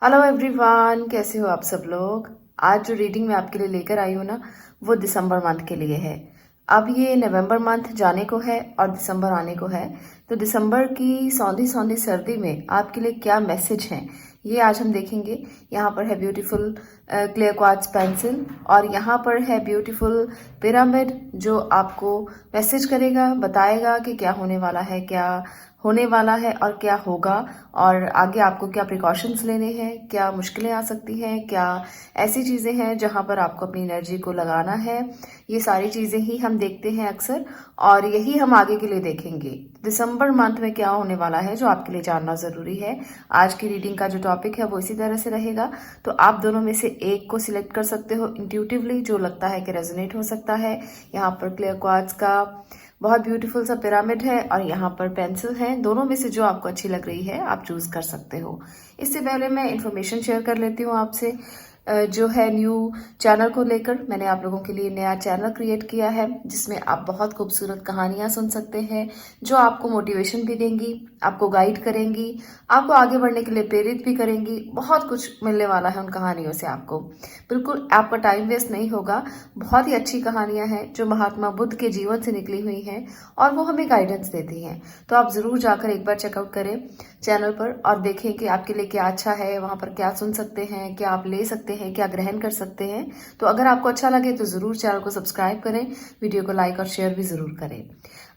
Hello everyone, कैसे हो आप सब लोग। आज जो रीडिंग मैं आपके लिए लेकर आई हूँ ना, वो दिसंबर मंथ के लिए है। अब ये नवंबर मंथ जाने को है और दिसंबर आने को है, तो दिसंबर की सौंधी सौंधी सर्दी में आपके लिए क्या मैसेज है ये आज हम देखेंगे। यहाँ पर है ब्यूटीफुल क्लियर क्वार्ट्ज पेंसिल और यहाँ पर है ब्यूटीफुल पिरामिड, जो आपको मैसेज करेगा, बताएगा कि क्या होने वाला है, क्या होने वाला है और क्या होगा, और आगे आपको क्या प्रिकॉशंस लेने हैं, क्या मुश्किलें आ सकती हैं, क्या ऐसी चीज़ें हैं जहां पर आपको अपनी एनर्जी को लगाना है। ये सारी चीज़ें ही हम देखते हैं अक्सर, और यही हम आगे के लिए देखेंगे दिसंबर मंथ में क्या होने वाला है, जो आपके लिए जानना ज़रूरी है। आज की रीडिंग का जो टॉपिक है वो इसी तरह से रहेगा, तो आप दोनों में से एक को सिलेक्ट कर सकते हो इंट्यूटिवली, जो लगता है कि रेजोनेट हो सकता है। यहाँ पर क्लियर क्वार्ट्ज का बहुत ब्यूटीफुल सा पिरामिड है और यहाँ पर पेंसिल है, दोनों में से जो आपको अच्छी लग रही है आप चूज कर सकते हो। इससे पहले मैं इन्फॉर्मेशन शेयर कर लेती हूँ आपसे, जो है न्यू चैनल को लेकर। मैंने आप लोगों के लिए नया चैनल क्रिएट किया है जिसमें आप बहुत खूबसूरत कहानियां सुन सकते हैं, जो आपको मोटिवेशन भी देंगी, आपको गाइड करेंगी, आपको आगे बढ़ने के लिए प्रेरित भी करेंगी। बहुत कुछ मिलने वाला है उन कहानियों से आपको, बिल्कुल आपका टाइम वेस्ट नहीं होगा। बहुत ही अच्छी कहानियां हैं जो महात्मा बुद्ध के जीवन से निकली हुई हैं और वो हमें गाइडेंस देती हैं। तो आप जरूर जाकर एक बार चेकआउट करें चैनल पर और देखें कि आपके लिए क्या अच्छा है, वहां पर क्या सुन सकते हैं, क्या आप ले सकते हैं, क्या ग्रहण कर सकते हैं। तो अगर आपको अच्छा लगे तो जरूर चैनल को सब्सक्राइब करें, वीडियो को लाइक और शेयर भी जरूर करें।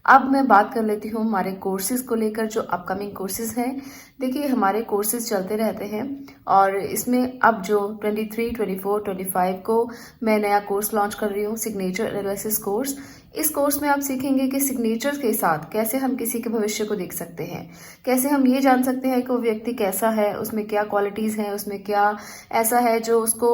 अब मैं बात कर लेती हूँ हमारे कोर्सेज को लेकर, जो अपकमिंग कोर्सेज हैं। देखिए, हमारे कोर्सेज चलते रहते हैं और इसमें अब जो 23, 24, 25 को मैं नया कोर्स लॉन्च कर रही हूँ, सिग्नेचर एनालिसिस कोर्स। इस कोर्स में आप सीखेंगे कि सिग्नेचर के साथ कैसे हम किसी के भविष्य को देख सकते हैं, कैसे हम ये जान सकते हैं कि वो व्यक्ति कैसा है, उसमें क्या क्वालिटीज हैं, उसमें क्या ऐसा है जो उसको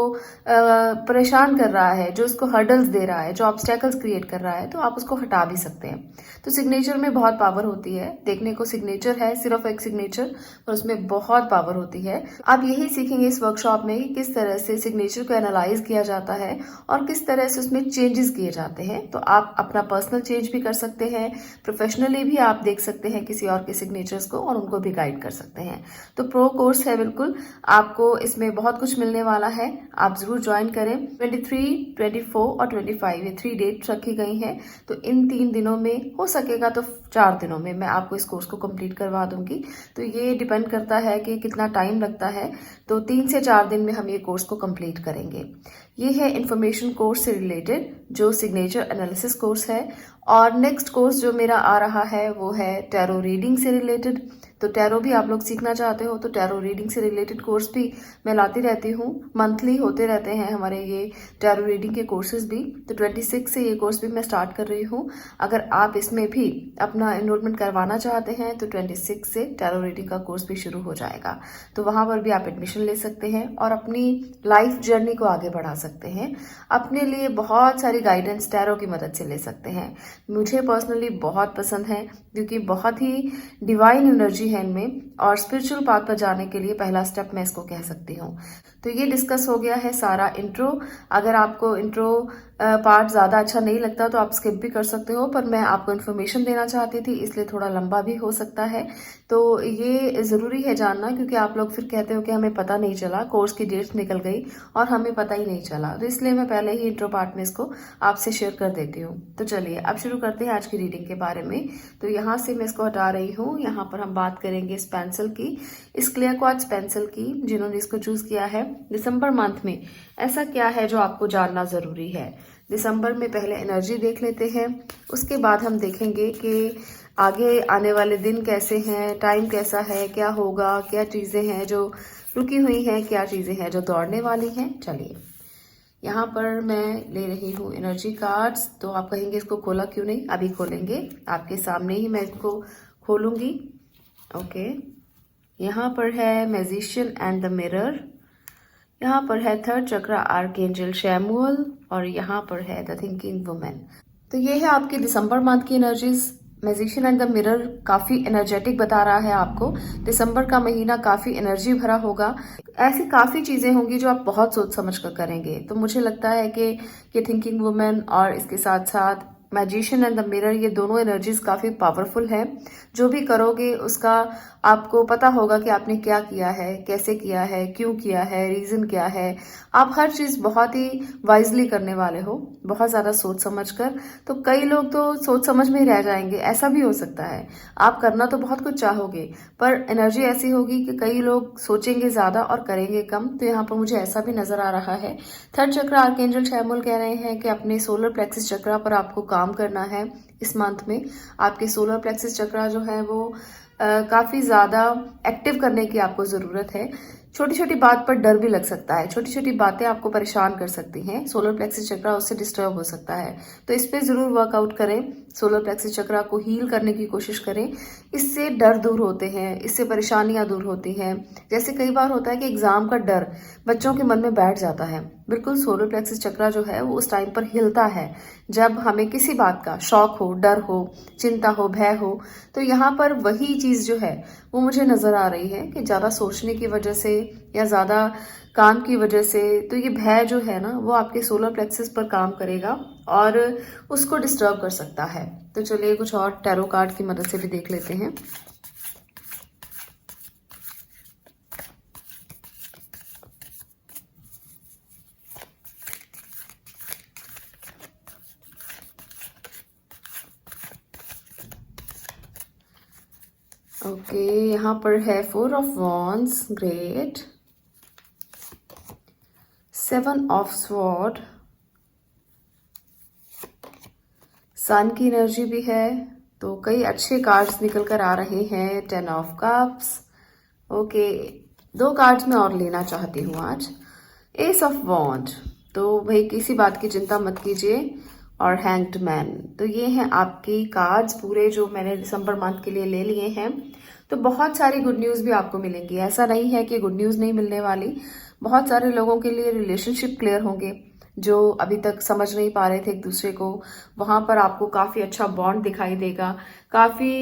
परेशान कर रहा है, जो उसको हर्डल्स दे रहा है, जो ऑब्स्टेकल्स क्रिएट कर रहा है, तो आप उसको हटा भी सकते हैं। तो सिग्नेचर में बहुत पावर होती है, देखने को सिग्नेचर है सिर्फ एक सिग्नेचर, पर उसमें बहुत पावर होती है। आप यही सीखेंगे इस वर्कशॉप में कि किस तरह से सिग्नेचर को एनालाइज किया जाता है और किस तरह से उसमें चेंजेस किए जाते हैं। तो आप अपना पर्सनल चेंज भी कर सकते हैं, प्रोफेशनली भी आप देख सकते हैं किसी और के सिग्नेचर्स को और उनको भी गाइड कर सकते हैं। तो प्रो कोर्स है बिल्कुल, आपको इसमें बहुत कुछ मिलने वाला है, आप जरूर ज्वाइन करें। 23, 24 और 25 ये 3 डेट रखी गई हैं, तो इन 3 दिनों में, हो सकेगा तो 4 दिनों में मैं आपको इस कोर्स को कंप्लीट करवा दूंगी। तो ये डिपेंड करता है कि कितना टाइम लगता है, तो 3 से 4 दिन में हम ये कोर्स को कंप्लीट करेंगे। ये है इंफॉर्मेशन कोर्स से रिलेटेड, जो सिग्नेचर एनालिसिस कोर्स है। और नेक्स्ट कोर्स जो मेरा आ रहा है वो है टैरो रीडिंग से रिलेटेड। तो टैरो भी आप लोग सीखना चाहते हो तो टैरो रीडिंग से रिलेटेड कोर्स भी मैं लाती रहती हूँ, मंथली होते रहते हैं हमारे ये टैरो रीडिंग के कोर्सेज भी। तो 26 से ये कोर्स भी मैं स्टार्ट कर रही हूँ। अगर आप इसमें भी अपना एनरोलमेंट करवाना चाहते हैं तो 26 से टैरो रीडिंग का कोर्स भी शुरू हो जाएगा, तो वहां पर भी आप एडमिशन ले सकते हैं और अपनी लाइफ जर्नी को आगे बढ़ा सकते हैं। अपने लिए बहुत सारी गाइडेंस टैरो की मदद से ले सकते हैं। मुझे पर्सनली बहुत पसंद है क्योंकि बहुत ही डिवाइन एनर्जी है इनमें, और स्पिरिचुअल पाथ पर जाने के लिए पहला स्टेप मैं इसको कह सकती हूँ। तो ये डिस्कस हो गया है सारा इंट्रो। अगर आपको इंट्रो पार्ट ज़्यादा अच्छा नहीं लगता तो आप स्किप भी कर सकते हो, पर मैं आपको इन्फॉर्मेशन देना चाहती थी इसलिए थोड़ा लंबा भी हो सकता है। तो ये ज़रूरी है जानना, क्योंकि आप लोग फिर कहते हो कि हमें पता नहीं चला, कोर्स की डेट निकल गई और हमें पता ही नहीं चला, तो इसलिए मैं पहले ही इंट्रो पार्ट में इसको आपसे शेयर कर देती हूँ। तो चलिए अब शुरू करते हैं आज की रीडिंग के बारे में। तो यहाँ से मैं इसको हटा रही हूँ, यहाँ पर हम बात करेंगे इस पेंसिल की, इस क्लियर क्वार्ट्ज पेंसिल की, जिन्होंने इसको चूज किया है। दिसंबर मंथ में ऐसा क्या है जो आपको जानना जरूरी है। दिसंबर में पहले एनर्जी देख लेते हैं, उसके बाद हम देखेंगे कि आगे आने वाले दिन कैसे हैं, टाइम कैसा है, क्या होगा, क्या चीजें हैं जो रुकी हुई हैं, क्या चीजें हैं जो दौड़ने वाली हैं। चलिए यहाँ पर मैं ले रही हूँ एनर्जी कार्ड्स। तो आप कहेंगे इसको खोला क्यों नहीं, अभी खोलेंगे, आपके सामने ही मैं इसको खोलूंगी। ओके, यहाँ पर है मैजिशियन एंड द मिरर, यहाँ पर है थर्ड चक्र आर्कएंजल शैमुअल, और यहाँ पर है द थिंकिंग वुमेन। तो ये है आपकी दिसंबर मंथ की energies. Magician and the mirror काफी एनर्जेटिक बता रहा है आपको, दिसंबर का महीना काफी एनर्जी भरा होगा। ऐसी काफी चीजें होंगी जो आप बहुत सोच समझ कर करेंगे। तो मुझे लगता है कि थिंकिंग वुमेन और इसके साथ साथ मैजिशियन एंड द मिरर, ये दोनों एनर्जीज काफी पावरफुल है। जो भी करोगे उसका आपको पता होगा कि आपने क्या किया है, कैसे किया है, क्यों किया है, रीजन क्या है। आप हर चीज बहुत ही वाइजली करने वाले हो, बहुत ज्यादा सोच समझ कर। तो कई लोग तो सोच समझ में ही रह जाएंगे, ऐसा भी हो सकता है। आप करना तो बहुत कुछ चाहोगे, पर एनर्जी ऐसी होगी कि कई लोग सोचेंगे ज्यादा और करेंगे कम। तो यहाँ पर मुझे ऐसा भी नजर आ रहा है। थर्ड चक्र आर्कएंजल शैमुल कह रहे हैं कि अपने सोलर प्लेक्सिस चक्रा पर आपको काम करना है इस मंथ में। आपके सोलर प्लेक्सिस चक्रा जो है वो काफी ज्यादा एक्टिव करने की आपको जरूरत है। छोटी छोटी बात पर डर भी लग सकता है, छोटी छोटी बातें आपको परेशान कर सकती हैं। सोलर प्लेक्सिस चक्रा उससे डिस्टर्ब हो सकता है, तो इस पे जरूर वर्कआउट करें। सोलर प्लेक्सिस चक्रा को हील करने की कोशिश करें। इससे डर दूर होते हैं, इससे परेशानियां दूर होती हैं। जैसे कई बार होता है कि एग्जाम का डर बच्चों के मन में बैठ जाता है, बिल्कुल सोलर प्लेक्सिस चक्रा जो है वो उस टाइम पर हिलता है जब हमें किसी बात का शौक हो, डर हो, चिंता हो, भय हो। तो यहाँ पर वही चीज जो है वो मुझे नजर आ रही है कि ज्यादा सोचने की वजह से या ज्यादा काम की वजह से, तो ये भय जो है ना वो आपके सोलर प्लेक्सिस पर काम करेगा और उसको डिस्टर्ब कर सकता है। तो चलिए कुछ और टैरो कार्ड की मदद से भी देख लेते हैं। ओके, यहाँ पर है 4 of wands, great. 7 of sword, sun की एनर्जी भी है। तो कई अच्छे कार्ड्स निकल कर आ रहे हैं। 10 ऑफ कप्स। ओके, 2 कार्ड्स मैं और लेना चाहती हूँ आज। एस ऑफ वॉन्ड, तो भाई किसी बात की चिंता मत कीजिए। और हैंग्ड मैन। तो ये हैं आपकी कार्ड्स पूरे जो मैंने दिसंबर मंथ के लिए ले लिए हैं। तो बहुत सारी गुड न्यूज भी आपको मिलेंगी, ऐसा नहीं है कि गुड न्यूज नहीं मिलने वाली। बहुत सारे लोगों के लिए रिलेशनशिप क्लियर होंगे जो अभी तक समझ नहीं पा रहे थे एक दूसरे को। वहां पर आपको काफी अच्छा बॉन्ड दिखाई देगा, काफी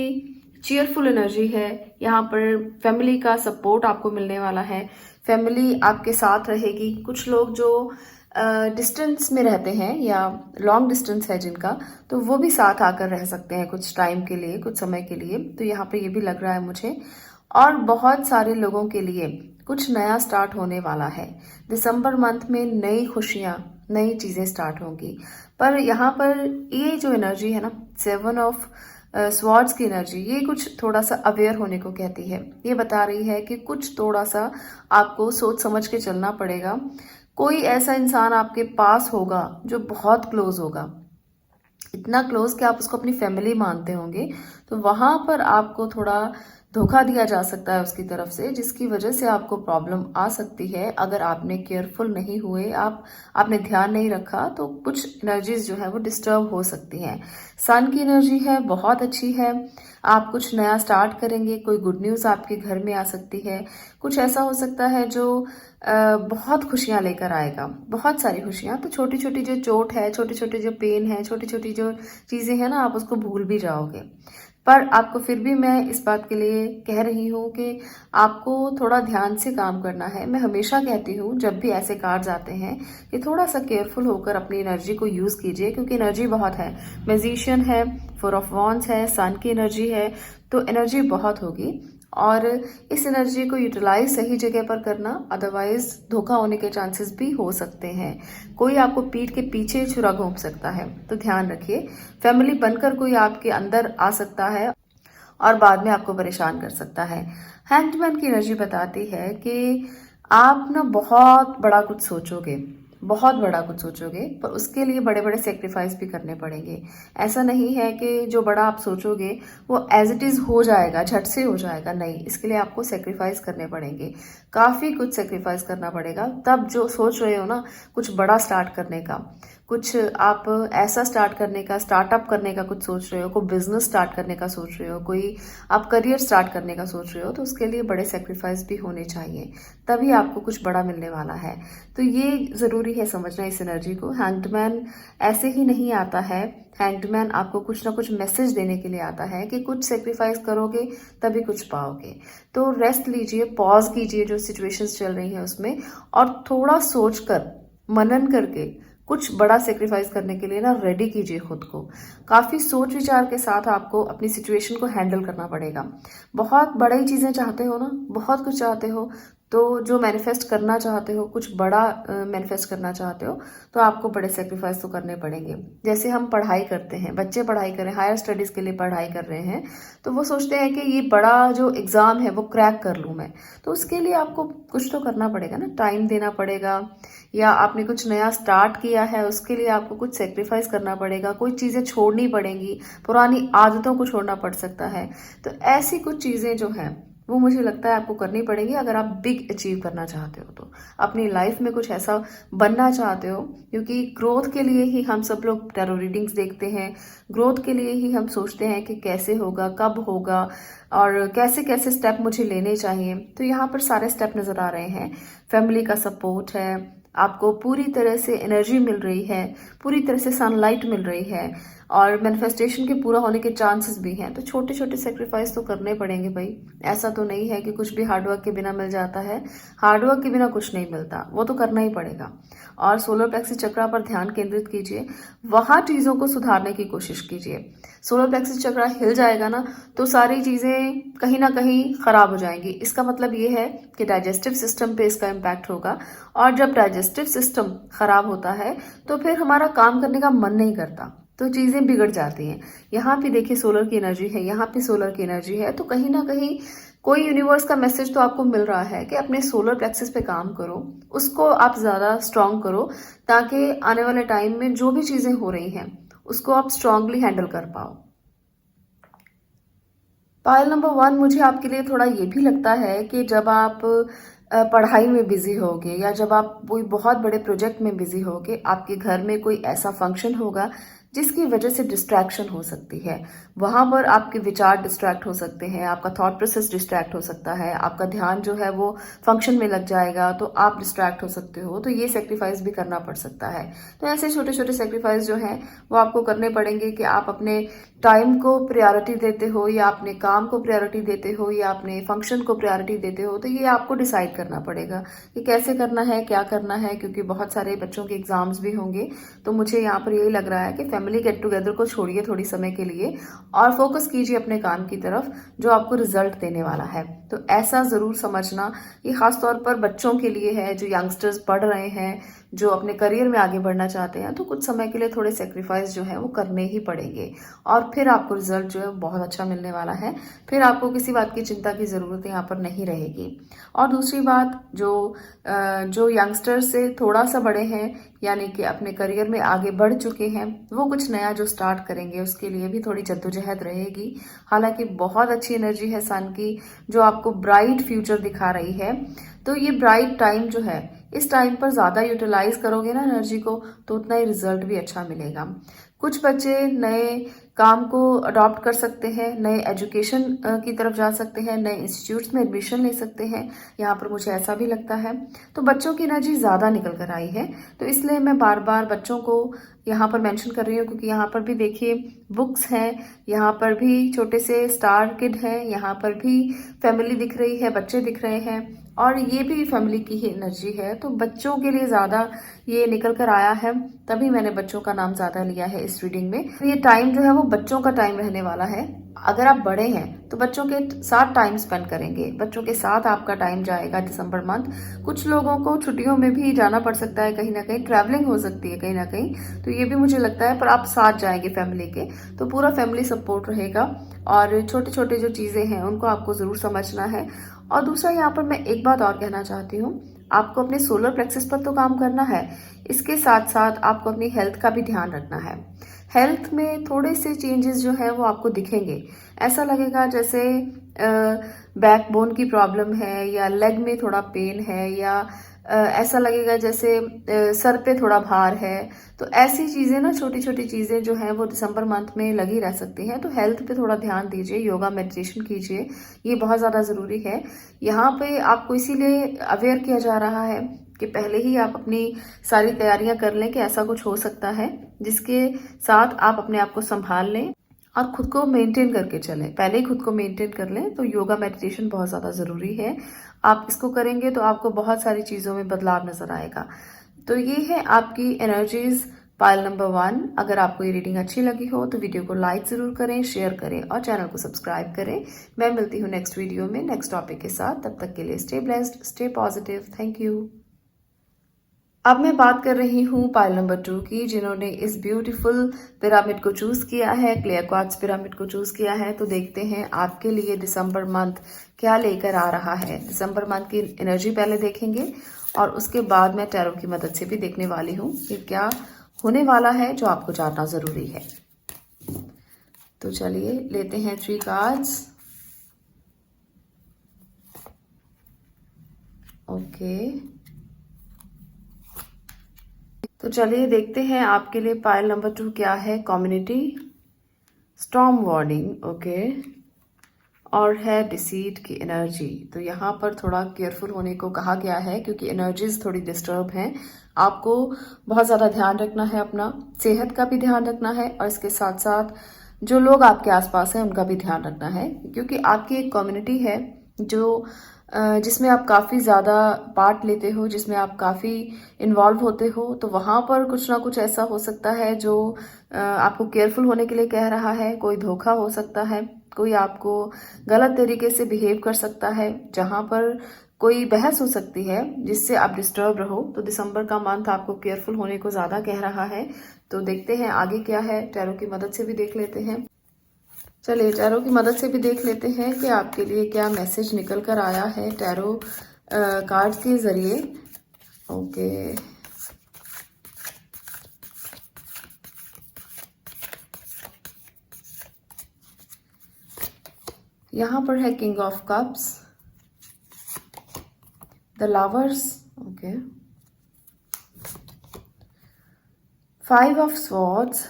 चीयरफुल एनर्जी है। यहाँ पर फैमिली का सपोर्ट आपको मिलने वाला है, फैमिली आपके साथ रहेगी। कुछ लोग जो डिस्टेंस में रहते हैं या लॉन्ग डिस्टेंस है जिनका, तो वो भी साथ आकर रह सकते हैं कुछ टाइम के लिए, कुछ समय के लिए। तो यहाँ पे ये भी लग रहा है मुझे। और बहुत सारे लोगों के लिए कुछ नया स्टार्ट होने वाला है। दिसंबर मंथ में नई खुशियां, नई चीजें स्टार्ट होंगी। पर यहाँ पर ये जो एनर्जी है ना, 7 ऑफ स्वॉर्ड्स की एनर्जी, ये कुछ थोड़ा सा अवेयर होने को कहती है। ये बता रही है कि कुछ थोड़ा सा आपको सोच समझ के चलना पड़ेगा। कोई ऐसा इंसान आपके पास होगा जो बहुत क्लोज होगा, इतना क्लोज कि आप उसको अपनी फैमिली मानते होंगे। तो वहां पर आपको थोड़ा धोखा दिया जा सकता है उसकी तरफ से, जिसकी वजह से आपको प्रॉब्लम आ सकती है। अगर आपने केयरफुल नहीं हुए, आपने ध्यान नहीं रखा, तो कुछ एनर्जीज जो है वो डिस्टर्ब हो सकती हैं। सन की एनर्जी है, बहुत अच्छी है। आप कुछ नया स्टार्ट करेंगे, कोई गुड न्यूज आपके घर में आ सकती है। कुछ ऐसा हो सकता है जो बहुत खुशियां लेकर आएगा, बहुत सारी खुशियां। तो छोटी छोटी जो चोट है, छोटी छोटी जो पेन है, छोटी छोटी जो चीजें हैं ना, आप उसको भूल भी जाओगे। पर आपको फिर भी मैं इस बात के लिए कह रही हूँ कि आपको थोड़ा ध्यान से काम करना है। मैं हमेशा कहती हूँ जब भी ऐसे कार्ड्स आते हैं कि थोड़ा सा केयरफुल होकर अपनी एनर्जी को यूज कीजिए, क्योंकि एनर्जी बहुत है। मैजिशियन है, 4 ऑफ वॉन्ड्स है, सन की एनर्जी है, तो एनर्जी बहुत होगी। और इस एनर्जी को यूटिलाइज सही जगह पर करना, अदरवाइज धोखा होने के चांसेस भी हो सकते हैं। कोई आपको पीठ के पीछे छुरा घोंप सकता है, तो ध्यान रखिए। फैमिली बनकर कोई आपके अंदर आ सकता है और बाद में आपको परेशान कर सकता है। हैंगमैन की एनर्जी बताती है कि आप ना बहुत बड़ा कुछ सोचोगे, बहुत बड़ा कुछ सोचोगे, पर उसके लिए बड़े बड़े सेक्रीफाइस भी करने पड़ेंगे। ऐसा नहीं है कि जो बड़ा आप सोचोगे वो एज इट इज हो जाएगा, झट से हो जाएगा, नहीं। इसके लिए आपको सेक्रीफाइस करने पड़ेंगे, काफी कुछ सेक्रीफाइस करना पड़ेगा। तब जो सोच रहे हो ना कुछ बड़ा स्टार्ट करने का, कुछ आप ऐसा स्टार्ट करने का, स्टार्टअप करने का कुछ सोच रहे हो, कोई बिजनेस स्टार्ट करने का सोच रहे हो, कोई आप करियर स्टार्ट करने का सोच रहे हो, तो उसके लिए बड़े सेक्रीफाइस भी होने चाहिए, तभी आपको कुछ बड़ा मिलने वाला है। तो ये जरूरी है समझना इस एनर्जी को। हैंगमैन ऐसे ही नहीं आता है, हैंगमैन आपको कुछ ना कुछ मैसेज देने के लिए आता है कि कुछ सेक्रीफाइस करोगे तभी कुछ पाओगे। तो रेस्ट लीजिए, पॉज कीजिए जो सिचुएशंस चल रही हैं उसमें, और थोड़ा सोचकर, मनन करके कुछ बड़ा सेक्रीफाइस करने के लिए ना रेडी कीजिए खुद को। काफ़ी सोच विचार के साथ आपको अपनी सिचुएशन को हैंडल करना पड़ेगा। बहुत बड़ी चीज़ें चाहते हो ना, बहुत कुछ चाहते हो, तो जो मैनिफेस्ट करना चाहते हो, कुछ बड़ा मैनिफेस्ट करना चाहते हो, तो आपको बड़े सेक्रीफाइस तो करने पड़ेंगे। जैसे हम पढ़ाई करते हैं, बच्चे पढ़ाई कर रहे हैं, हायर स्टडीज़ के लिए पढ़ाई कर रहे हैं, तो वो सोचते हैं कि ये बड़ा जो एग्ज़ाम है वो क्रैक कर लूँ मैं। तो उसके लिए आपको कुछ तो करना पड़ेगा ना, टाइम देना पड़ेगा, या आपने कुछ नया स्टार्ट किया है उसके लिए आपको कुछ सेक्रीफाइस करना पड़ेगा, कोई चीज़ें छोड़नी पड़ेंगी, पुरानी आदतों को छोड़ना पड़ सकता है। तो ऐसी कुछ चीज़ें जो हैं वो मुझे लगता है आपको करनी पड़ेगी अगर आप बिग अचीव करना चाहते हो, तो अपनी लाइफ में कुछ ऐसा बनना चाहते हो। क्योंकि ग्रोथ के लिए ही हम सब लोग टैरो रीडिंग्स देखते हैं, ग्रोथ के लिए ही हम सोचते हैं कि कैसे होगा, कब होगा और कैसे कैसे स्टेप मुझे लेने चाहिए। तो यहाँ पर सारे स्टेप नज़र आ रहे हैं। फैमिली का सपोर्ट है, आपको पूरी तरह से एनर्जी मिल रही है, पूरी तरह से सनलाइट मिल रही है और मैनिफेस्टेशन के पूरा होने के चांसेस भी हैं। तो छोटे छोटे सेक्रीफाइस तो करने पड़ेंगे भाई। ऐसा तो नहीं है कि कुछ भी हार्डवर्क के बिना मिल जाता है, हार्डवर्क के बिना कुछ नहीं मिलता, वो तो करना ही पड़ेगा। और सोलर प्लेक्सिस चक्रा पर ध्यान केंद्रित कीजिए, वहाँ चीज़ों को सुधारने की कोशिश कीजिए। सोलर प्लेक्सिस चक्रा हिल जाएगा ना तो सारी चीज़ें कहीं ना कहीं ख़राब हो जाएंगी। इसका मतलब ये है कि डाइजेस्टिव सिस्टम पे इसका इम्पैक्ट होगा, और जब डाइजेस्टिव सिस्टम ख़राब होता है तो फिर हमारा काम करने का मन नहीं करता, तो चीज़ें बिगड़ जाती हैं। यहाँ पे देखिए सोलर की एनर्जी है, यहाँ पे सोलर की एनर्जी है, तो कहीं ना कहीं कोई यूनिवर्स का मैसेज तो आपको मिल रहा है कि अपने सोलर प्लेक्सिस पे काम करो, उसको आप ज़्यादा स्ट्रांग करो, ताकि आने वाले टाइम में जो भी चीज़ें हो रही हैं उसको आप स्ट्रांगली हैंडल कर पाओ। पायल नंबर 1, मुझे आपके लिए थोड़ा ये भी लगता है कि जब आप पढ़ाई में बिजी होगे या जब आप कोई बहुत बड़े प्रोजेक्ट में बिजी होगे, आपके घर में कोई ऐसा फंक्शन होगा जिसकी वजह से डिस्ट्रैक्शन हो सकती है। वहाँ पर आपके विचार डिस्ट्रैक्ट हो सकते हैं, आपका थॉट प्रोसेस डिस्ट्रैक्ट हो सकता है, आपका ध्यान जो है वो फंक्शन में लग जाएगा, तो आप डिस्ट्रैक्ट हो सकते हो। तो ये सेक्रीफाइस भी करना पड़ सकता है। तो ऐसे छोटे छोटे सेक्रीफाइस जो हैं वो आपको करने पड़ेंगे कि आप अपने टाइम को प्रायोरिटी देते हो या अपने काम को प्रायोरिटी देते हो या अपने फंक्शन को प्रायोरिटी देते हो। तो ये आपको डिसाइड करना पड़ेगा कि कैसे करना है, क्या करना है, क्योंकि बहुत सारे बच्चों के एग्जाम्स भी होंगे। तो मुझे यहाँ पर यही लग रहा है कि फैमिली गेट टुगेदर को छोड़िए थोड़ी समय के लिए और फोकस कीजिए अपने काम की तरफ जो आपको रिजल्ट देने वाला है। तो ऐसा ज़रूर समझना, ये खास तौर पर बच्चों के लिए है जो यंगस्टर्स पढ़ रहे हैं, जो अपने करियर में आगे बढ़ना चाहते हैं। तो कुछ समय के लिए थोड़े सेक्रीफाइस जो है वो करने ही पड़ेंगे और फिर आपको रिजल्ट जो है बहुत अच्छा मिलने वाला है। फिर आपको किसी बात की चिंता की ज़रूरत यहाँ पर नहीं रहेगी। और दूसरी बात, जो यंगस्टर से थोड़ा सा बड़े हैं, यानी कि अपने करियर में आगे बढ़ चुके हैं, वो कुछ नया जो स्टार्ट करेंगे उसके लिए भी थोड़ी जद्दोजहद रहेगी। हालांकि बहुत अच्छी एनर्जी है सन की जो आपको ब्राइट फ्यूचर दिखा रही है। तो ये ब्राइट टाइम जो है, इस टाइम पर ज़्यादा यूटिलाइज करोगे ना एनर्जी को, तो उतना ही रिजल्ट भी अच्छा मिलेगा। कुछ बच्चे नए काम को अडॉप्ट कर सकते हैं, नए एजुकेशन की तरफ जा सकते हैं, नए इंस्टीट्यूट्स में एडमिशन ले सकते हैं, यहाँ पर मुझे ऐसा भी लगता है। तो बच्चों की एनर्जी ज़्यादा निकल कर आई है, तो इसलिए मैं बार बार बच्चों को यहाँ पर मेंशन कर रही हूँ, क्योंकि यहाँ पर भी देखिए बुक्स हैं, यहाँ पर भी छोटे से स्टार किड हैं, यहाँ पर भी फैमिली दिख रही है, बच्चे दिख रहे हैं, और ये भी फैमिली की ही एनर्जी है। तो बच्चों के लिए ज़्यादा ये निकल कर आया है, तभी मैंने बच्चों का नाम ज़्यादा लिया है इस रीडिंग में। तो ये टाइम जो है वो बच्चों का टाइम रहने वाला है। अगर आप बड़े हैं तो बच्चों के साथ टाइम स्पेंड करेंगे, बच्चों के साथ आपका टाइम जाएगा दिसंबर मंथ। कुछ लोगों को छुट्टियों में भी जाना पड़ सकता है, कहीं ना कहीं ट्रैवलिंग हो सकती है कहीं ना कहीं, तो ये भी मुझे लगता है, पर आप साथ जाएंगे फैमिली के, तो पूरा फैमिली सपोर्ट रहेगा। और छोटे छोटे जो चीज़ें हैं उनको आपको ज़रूर समझना है। और दूसरा, यहाँ पर मैं एक बात और कहना चाहती हूँ, आपको अपने सोलर प्लेक्सिस पर तो काम करना है, इसके साथ साथ आपको अपनी हेल्थ का भी ध्यान रखना है। हेल्थ में थोड़े से चेंजेस जो है वो आपको दिखेंगे। ऐसा लगेगा जैसे बैकबोन की प्रॉब्लम है, या लेग में थोड़ा पेन है, या ऐसा लगेगा जैसे सर पे थोड़ा भार है। तो ऐसी चीज़ें ना, छोटी छोटी चीज़ें जो हैं वो दिसंबर मंथ में लगी रह सकती हैं। तो हेल्थ पे थोड़ा ध्यान दीजिए, योगा मेडिटेशन कीजिए, ये बहुत ज़्यादा ज़रूरी है। यहाँ पे आपको इसीलिए अवेयर किया जा रहा है कि पहले ही आप अपनी सारी तैयारियां कर लें कि ऐसा कुछ हो सकता है, जिसके साथ आप अपने आप को संभाल लें और खुद को मेंटेन करके चलें। पहले ही खुद को मेंटेन कर लें। तो योगा मेडिटेशन बहुत ज़्यादा ज़रूरी है। आप इसको करेंगे तो आपको बहुत सारी चीज़ों में बदलाव नज़र आएगा। तो ये है आपकी एनर्जीज पाइल नंबर 1। अगर आपको ये रीडिंग अच्छी लगी हो तो वीडियो को लाइक जरूर करें, शेयर करें और चैनल को सब्सक्राइब करें। मैं मिलती हूँ नेक्स्ट वीडियो में नेक्स्ट टॉपिक के साथ। तब तक के लिए stay blessed, stay positive. Thank you. अब मैं बात कर रही हूँ पाइल नंबर 2 की, जिन्होंने इस ब्यूटीफुल पिरामिड को चूज किया है, क्लियर क्वार्ट्ज पिरामिड को चूज किया है। तो देखते हैं आपके लिए दिसंबर मंथ क्या लेकर आ रहा है। दिसंबर मंथ की एनर्जी पहले देखेंगे और उसके बाद मैं टैरो की मदद से भी देखने वाली हूँ कि क्या होने वाला है जो आपको जानना जरूरी है। तो चलिए लेते हैं 3 कार्ड्स। ओके, तो चलिए देखते हैं आपके लिए पाइल नंबर 2 क्या है। कम्युनिटी, स्टॉर्म वार्निंग, ओके, और है डिसीट की एनर्जी। तो यहाँ पर थोड़ा केयरफुल होने को कहा गया है क्योंकि एनर्जीज थोड़ी डिस्टर्ब हैं। आपको बहुत ज़्यादा ध्यान रखना है, अपना सेहत का भी ध्यान रखना है और इसके साथ साथ जो लोग आपके आसपास हैं उनका भी ध्यान रखना है, क्योंकि आपकी एक कम्युनिटी है जो जिसमें आप काफ़ी ज़्यादा पार्ट लेते हो, जिसमें आप काफ़ी इन्वॉल्व होते हो। तो वहाँ पर कुछ ना कुछ ऐसा हो सकता है जो आपको केयरफुल होने के लिए कह रहा है। कोई धोखा हो सकता है, कोई आपको गलत तरीके से बिहेव कर सकता है, जहाँ पर कोई बहस हो सकती है जिससे आप डिस्टर्ब रहो। तो दिसंबर का मंथ आपको केयरफुल होने को ज़्यादा कह रहा है। तो देखते हैं आगे क्या है, टैरो की मदद से भी देख लेते हैं। चलिए टैरो की मदद से भी देख लेते हैं कि आपके लिए क्या मैसेज निकल कर आया है टैरो कार्ड के जरिए। ओके, यहाँ पर है king of cups, the lovers, okay, 5 of swords,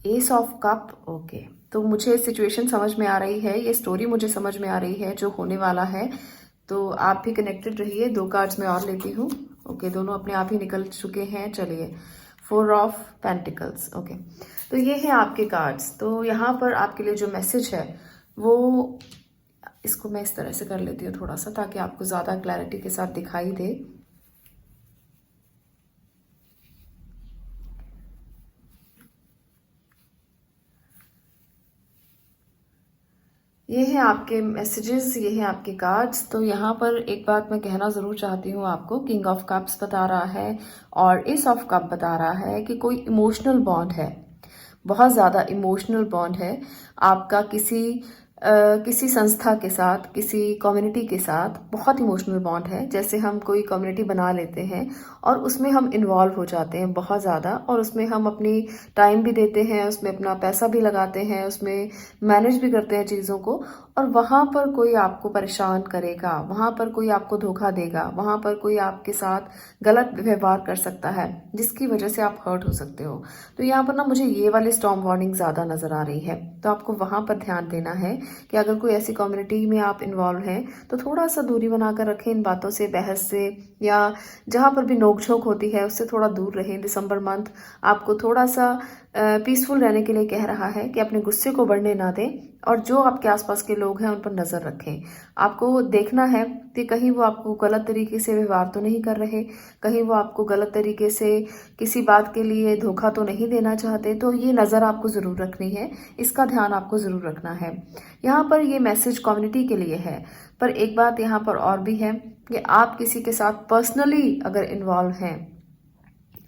S of cup, okay. तो मुझे सिचुएशन समझ में आ रही है, ये स्टोरी मुझे समझ में आ रही है जो होने वाला है। तो आप भी कनेक्टेड रहिए। 2 कार्ड्स मैं और लेती हूँ। ओके, दोनों अपने आप ही निकल चुके हैं। चलिए, 4 ऑफ पेंटिकल्स, ओके। तो ये है आपके कार्ड्स। तो यहाँ पर आपके लिए जो मैसेज है वो, इसको मैं इस तरह से कर लेती हूँ थोड़ा सा ताकि आपको ज़्यादा क्लैरिटी के साथ दिखाई दे। ये है आपके मैसेजेस, ये है आपके कार्ड्स। तो यहाँ पर एक बात मैं कहना ज़रूर चाहती हूँ आपको, किंग ऑफ कप्स बता रहा है और एस ऑफ कप बता रहा है कि कोई इमोशनल बॉन्ड है, बहुत ज़्यादा इमोशनल बॉन्ड है आपका किसी संस्था के साथ, किसी कम्युनिटी के साथ बहुत इमोशनल बॉन्ड है। जैसे हम कोई कम्युनिटी बना लेते हैं और उसमें हम इन्वॉल्व हो जाते हैं बहुत ज़्यादा, और उसमें हम अपनी टाइम भी देते हैं, उसमें अपना पैसा भी लगाते हैं, उसमें मैनेज भी करते हैं चीज़ों को, और वहाँ पर कोई आपको परेशान करेगा, वहाँ पर कोई आपको धोखा देगा, वहाँ पर कोई आपके साथ गलत व्यवहार कर सकता है जिसकी वजह से आप हर्ट हो सकते हो। तो यहाँ पर ना मुझे ये वाली स्टॉर्म वार्निंग ज़्यादा नज़र आ रही है। तो आपको वहाँ पर ध्यान देना है कि अगर कोई ऐसी कम्युनिटी में आप इन्वॉल्व हैं तो थोड़ा सा दूरी बनाकर रखें इन बातों से, बहस से, या जहाँ पर भी नोकझोंक होती है उससे थोड़ा दूर रहें। दिसंबर मंथ आपको थोड़ा सा पीसफुल रहने के लिए कह रहा है कि अपने गुस्से को बढ़ने ना दें और जो आपके आसपास के लोग हैं उन पर नज़र रखें। आपको देखना है कि कहीं वो आपको गलत तरीके से व्यवहार तो नहीं कर रहे, कहीं वो आपको गलत तरीके से किसी बात के लिए धोखा तो नहीं देना चाहते। तो ये नज़र आपको ज़रूर रखनी है, इसका ध्यान आपको ज़रूर रखना है। यहाँ पर ये मैसेज कम्युनिटी के लिए है, पर एक बात यहाँ पर और भी है कि आप किसी के साथ पर्सनली अगर इन्वॉल्व हैं,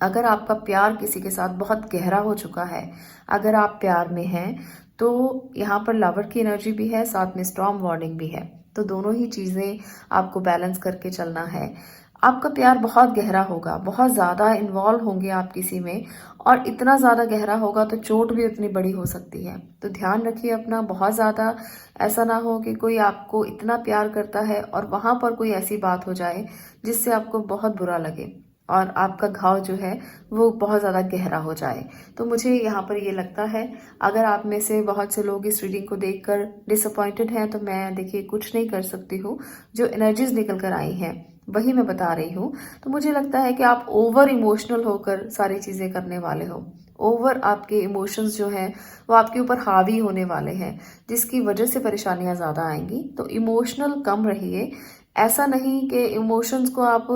अगर आपका प्यार किसी के साथ बहुत गहरा हो चुका है, अगर आप प्यार में हैं, तो यहाँ पर लवर की एनर्जी भी है, साथ में स्टॉर्म वार्निंग भी है। तो दोनों ही चीज़ें आपको बैलेंस करके चलना है। आपका प्यार बहुत गहरा होगा, बहुत ज़्यादा इन्वॉल्व होंगे आप किसी में, और इतना ज़्यादा गहरा होगा तो चोट भी उतनी बड़ी हो सकती है। तो ध्यान रखिए अपना, बहुत ज़्यादा ऐसा ना हो कि कोई आपको इतना प्यार करता है और वहाँ पर कोई ऐसी बात हो जाए जिससे आपको बहुत बुरा लगे और आपका घाव जो है वो बहुत ज़्यादा गहरा हो जाए। तो मुझे यहाँ पर ये लगता है, अगर आप में से बहुत से लोग इस रीडिंग को देखकर डिसअपॉइंटेड हैं तो मैं देखिए कुछ नहीं कर सकती हूँ। जो एनर्जीज निकल कर आई हैं वही मैं बता रही हूँ। तो मुझे लगता है कि आप ओवर इमोशनल होकर सारी चीज़ें करने वाले हो, ओवर आपके इमोशंस जो हैं वो आपके ऊपर हावी होने वाले हैं, जिसकी वजह से परेशानियां ज़्यादा आएंगी। तो इमोशनल कम रहिए, ऐसा नहीं कि इमोशंस को आप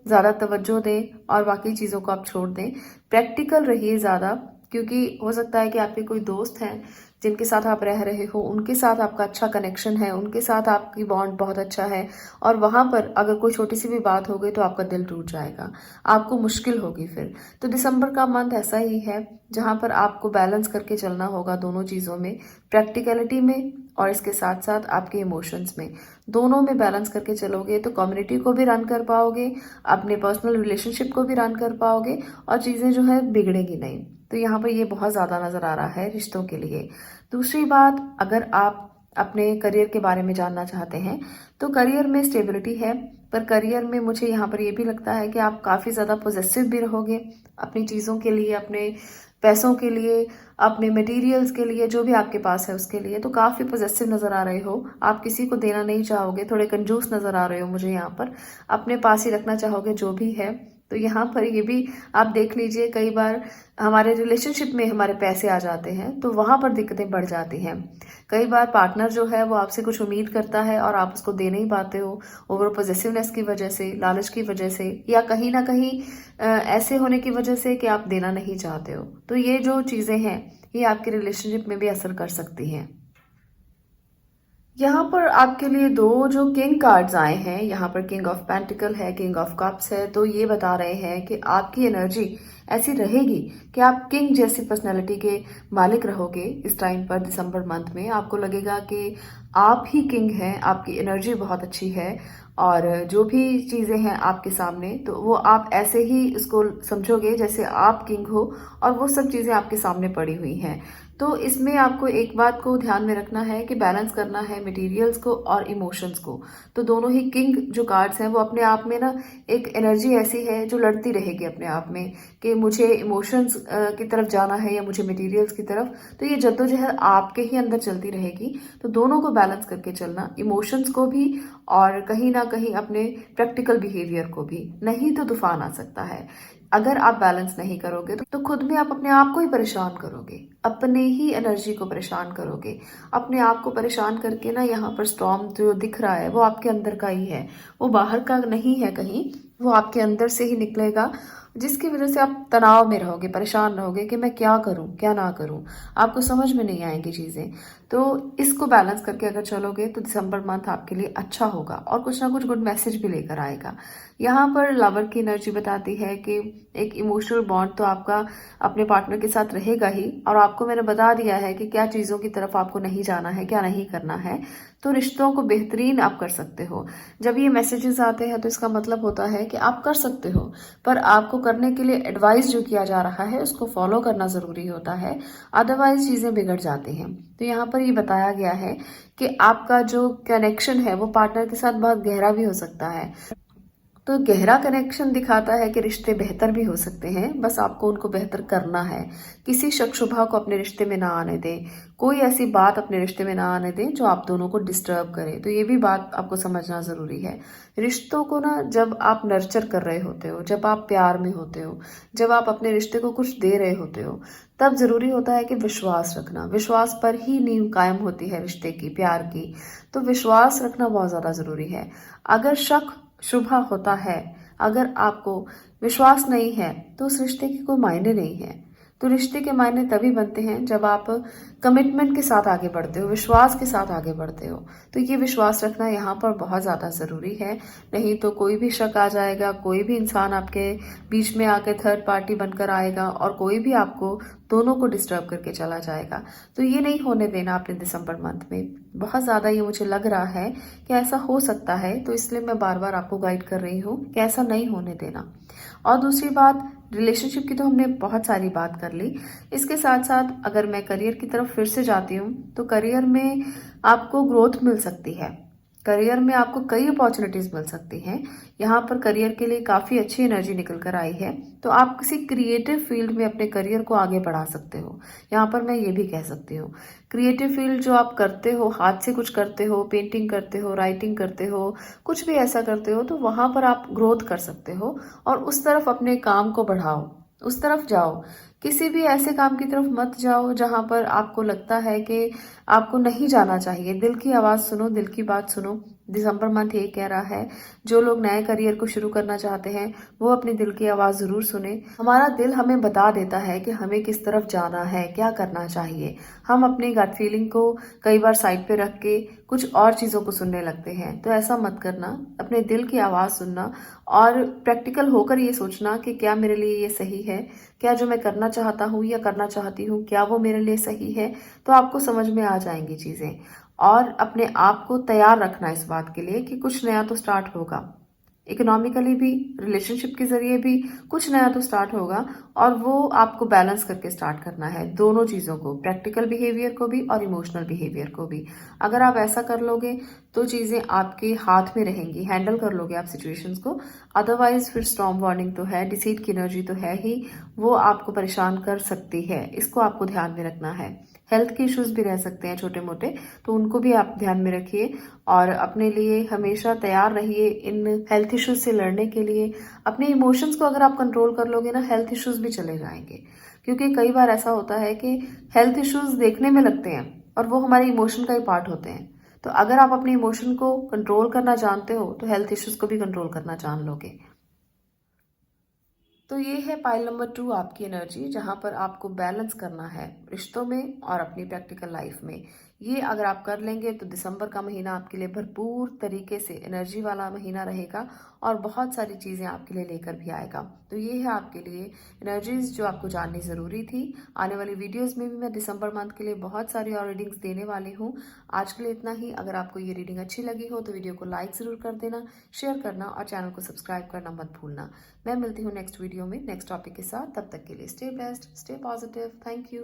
ज़्यादा तवज्जो दें और बाकी चीज़ों को आप छोड़ दें। प्रैक्टिकल रहिए ज़्यादा, क्योंकि हो सकता है कि आपके कोई दोस्त हैं जिनके साथ आप रह रहे हो, उनके साथ आपका अच्छा कनेक्शन है, उनके साथ आपकी बॉन्ड बहुत अच्छा है, और वहाँ पर अगर कोई छोटी सी भी बात हो गई तो आपका दिल टूट जाएगा, आपको मुश्किल होगी फिर। तो दिसंबर का मंथ ऐसा ही है जहाँ पर आपको बैलेंस करके चलना होगा दोनों चीज़ों में, प्रैक्टिकलिटी में और इसके साथ साथ आपके इमोशंस में। दोनों में बैलेंस करके चलोगे तो कम्युनिटी को भी रन कर पाओगे, अपने पर्सनल रिलेशनशिप को भी रन कर पाओगे, और चीज़ें जो है बिगड़ेंगी नहीं। तो यहाँ पर ये बहुत ज़्यादा नज़र आ रहा है रिश्तों के लिए। दूसरी बात, अगर आप अपने करियर के बारे में जानना चाहते हैं तो करियर में स्टेबिलिटी है, पर करियर में मुझे यहाँ पर ये भी लगता है कि आप काफ़ी ज़्यादा पॉजेसिव भी रहोगे अपनी चीज़ों के लिए, अपने पैसों के लिए, अपने मटेरियल्स के लिए, जो भी आपके पास है उसके लिए। तो काफ़ी पॉजेसिव नज़र आ रहे हो, आप किसी को देना नहीं चाहोगे, थोड़े कंजूस नज़र आ रहे हो मुझे यहाँ पर, अपने पास ही रखना चाहोगे जो भी है। तो यहाँ पर ये भी आप देख लीजिए, कई बार हमारे रिलेशनशिप में हमारे पैसे आ जाते हैं तो वहाँ पर दिक्कतें बढ़ जाती हैं। कई बार पार्टनर जो है वो आपसे कुछ उम्मीद करता है और आप उसको दे नहीं पाते हो, ओवर पॉजेसिवनेस की वजह से, लालच की वजह से, या कहीं ना कहीं ऐसे होने की वजह से कि आप देना नहीं चाहते हो। तो ये जो चीज़ें हैं ये आपके रिलेशनशिप में भी असर कर सकती हैं। यहाँ पर आपके लिए दो जो किंग कार्ड्स आए हैं, यहाँ पर किंग ऑफ पेंटिकल है, किंग ऑफ कप्स है, तो ये बता रहे हैं कि आपकी एनर्जी ऐसी रहेगी कि आप किंग जैसी पर्सनैलिटी के मालिक रहोगे। इस टाइम पर दिसंबर मंथ में आपको लगेगा कि आप ही किंग हैं, आपकी एनर्जी बहुत अच्छी है, और जो भी चीज़ें हैं आपके सामने तो वो आप ऐसे ही इसको समझोगे जैसे आप किंग हो, और वो सब चीज़ें आपके सामने पड़ी हुई हैं। तो इसमें आपको एक बात को ध्यान में रखना है कि बैलेंस करना है मटेरियल्स को और इमोशंस को। तो दोनों ही किंग जो कार्ड्स हैं वो अपने आप में ना एक एनर्जी ऐसी है जो लड़ती रहेगी अपने आप में कि मुझे इमोशंस की तरफ जाना है या मुझे मटेरियल्स की तरफ। तो ये जद्दोजहद आपके ही अंदर चलती रहेगी। तो दोनों को बैलेंस करके चलना, इमोशंस को भी और कहीं ना कहीं अपने प्रैक्टिकल बिहेवियर को भी, नहीं तो तूफान आ सकता है। अगर आप बैलेंस नहीं करोगे तो खुद में आप अपने आप को ही परेशान करोगे, अपने ही एनर्जी को परेशान करोगे। अपने आप को परेशान करके ना यहाँ पर स्टॉर्म जो दिख रहा है वो आपके अंदर का ही है, वो बाहर का नहीं है कहीं, वो आपके अंदर से ही निकलेगा, जिसकी वजह से आप तनाव में रहोगे, परेशान रहोगे कि मैं क्या करूं क्या ना करूं, आपको समझ में नहीं आएंगी चीज़ें। तो इसको बैलेंस करके अगर चलोगे तो दिसंबर मंथ आपके लिए अच्छा होगा और कुछ ना कुछ गुड मैसेज भी लेकर आएगा। यहाँ पर लवर की एनर्जी बताती है कि एक इमोशनल बॉन्ड तो आपका अपने पार्टनर के साथ रहेगा ही, और आपको मैंने बता दिया है कि क्या चीज़ों की तरफ आपको नहीं जाना है, क्या नहीं करना है। तो रिश्तों को बेहतरीन आप कर सकते हो। जब ये मैसेजेस आते हैं तो इसका मतलब होता है कि आप कर सकते हो, पर आपको करने के लिए एडवाइस जो किया जा रहा है उसको फॉलो करना ज़रूरी होता है, अदरवाइज चीज़ें बिगड़ जाती हैं। तो यहाँ पर ये बताया गया है कि आपका जो कनेक्शन है वो पार्टनर के साथ बहुत गहरा भी हो सकता है। तो गहरा कनेक्शन दिखाता है कि रिश्ते बेहतर भी हो सकते हैं, बस आपको उनको बेहतर करना है। किसी शक शुबा को अपने रिश्ते में ना आने दें, कोई ऐसी बात अपने रिश्ते में ना आने दें जो आप दोनों को डिस्टर्ब करे। तो ये भी बात आपको समझना ज़रूरी है। रिश्तों को ना जब आप नर्चर कर रहे होते हो, जब आप प्यार में होते हो, जब आप अपने रिश्ते को कुछ दे रहे होते हो, तब ज़रूरी होता है कि विश्वास रखना। विश्वास पर ही नींव कायम होती है रिश्ते की, प्यार की। तो विश्वास रखना बहुत ज़्यादा ज़रूरी है। अगर शक शुभा होता है, अगर आपको विश्वास नहीं है, तो उस रिश्ते के कोई मायने नहीं है। तो रिश्ते के मायने तभी बनते हैं जब आप कमिटमेंट के साथ आगे बढ़ते हो, विश्वास के साथ आगे बढ़ते हो। तो ये विश्वास रखना यहाँ पर बहुत ज़्यादा ज़रूरी है, नहीं तो कोई भी शक आ जाएगा, कोई भी इंसान आपके बीच में आके थर्ड पार्टी बनकर आएगा और कोई भी आपको दोनों को डिस्टर्ब करके चला जाएगा। तो ये नहीं होने देना आपने दिसंबर मंथ में। बहुत ज़्यादा ये मुझे लग रहा है कि ऐसा हो सकता है, तो इसलिए मैं बार बार आपको गाइड कर रही हूँ कि ऐसा नहीं होने देना। और दूसरी बात, रिलेशनशिप की तो हमने बहुत सारी बात कर ली। इसके साथ साथ अगर मैं करियर की तरफ फिर से जाती हूँ तो करियर में आपको ग्रोथ मिल सकती है, करियर में आपको कई अपॉर्चुनिटीज़ मिल सकती हैं। यहाँ पर करियर के लिए काफ़ी अच्छी एनर्जी निकल कर आई है, तो आप किसी क्रिएटिव फील्ड में अपने करियर को आगे बढ़ा सकते हो। यहाँ पर मैं ये भी कह सकती हूँ, क्रिएटिव फील्ड जो आप करते हो, हाथ से कुछ करते हो, पेंटिंग करते हो, राइटिंग करते हो, कुछ भी ऐसा करते हो, तो वहाँ पर आप ग्रोथ कर सकते हो और उस तरफ अपने काम को बढ़ाओ, उस तरफ जाओ। किसी भी ऐसे काम की तरफ मत जाओ जहां पर आपको लगता है कि आपको नहीं जाना चाहिए। दिल की आवाज़ सुनो, दिल की बात सुनो। दिसंबर मंथ ये कह रहा है, जो लोग नए करियर को शुरू करना चाहते हैं वो अपने दिल की आवाज़ ज़रूर सुने। हमारा दिल हमें बता देता है कि हमें किस तरफ जाना है, क्या करना चाहिए। हम अपनी गट फीलिंग को कई बार साइड पे रख के कुछ और चीज़ों को सुनने लगते हैं। तो ऐसा मत करना, अपने दिल की आवाज़ सुनना और प्रैक्टिकल होकर ये सोचना कि क्या मेरे लिए ये सही है, क्या जो मैं करना चाहता हूँ या करना चाहती हूँ क्या वो मेरे लिए सही है। तो आपको समझ में आ जाएंगी चीज़ें और अपने आप को तैयार रखना इस बात के लिए कि कुछ नया तो स्टार्ट होगा। इकोनॉमिकली भी, रिलेशनशिप के जरिए भी कुछ नया तो स्टार्ट होगा और वो आपको बैलेंस करके स्टार्ट करना है, दोनों चीज़ों को, प्रैक्टिकल बिहेवियर को भी और इमोशनल बिहेवियर को भी। अगर आप ऐसा कर लोगे तो चीज़ें आपके हाथ में रहेंगी, हैंडल कर लोगे आप सिचुएशंस को। अदरवाइज फिर स्टॉर्म वार्निंग तो है, डिसीट की एनर्जी तो है ही, वो आपको परेशान कर सकती है। इसको आपको ध्यान में रखना है। हेल्थ के इश्यूज भी रह सकते हैं छोटे मोटे, तो उनको भी आप ध्यान में रखिए और अपने लिए हमेशा तैयार रहिए इन हेल्थ इश्यूज से लड़ने के लिए। अपने इमोशंस को अगर आप कंट्रोल कर लोगे ना, हेल्थ इश्यूज भी चले जाएंगे। क्योंकि कई बार ऐसा होता है कि हेल्थ इश्यूज देखने में लगते हैं और वो हमारे इमोशन का ही पार्ट होते हैं। तो अगर आप अपने इमोशन को कंट्रोल करना जानते हो तो हेल्थ इश्यूज को भी कंट्रोल करना जान लोगे। तो ये है पाइल नंबर 2 आपकी एनर्जी, जहां पर आपको बैलेंस करना है रिश्तों में और अपनी प्रैक्टिकल लाइफ में। ये अगर आप कर लेंगे तो दिसंबर का महीना आपके लिए भरपूर तरीके से एनर्जी वाला महीना रहेगा और बहुत सारी चीज़ें आपके लिए लेकर भी आएगा। तो ये है आपके लिए एनर्जीज जो आपको जाननी ज़रूरी थी। आने वाली वीडियोस में भी मैं दिसंबर मंथ के लिए बहुत सारी और रीडिंग्स देने वाली हूँ। आज के लिए इतना ही। अगर आपको ये रीडिंग अच्छी लगी हो तो वीडियो को लाइक ज़रूर कर देना, शेयर करना और चैनल को सब्सक्राइब करना मत भूलना। मैं मिलती हूँ नेक्स्ट वीडियो में नेक्स्ट टॉपिक के साथ। तब तक के लिए stay blessed, stay positive. Thank you.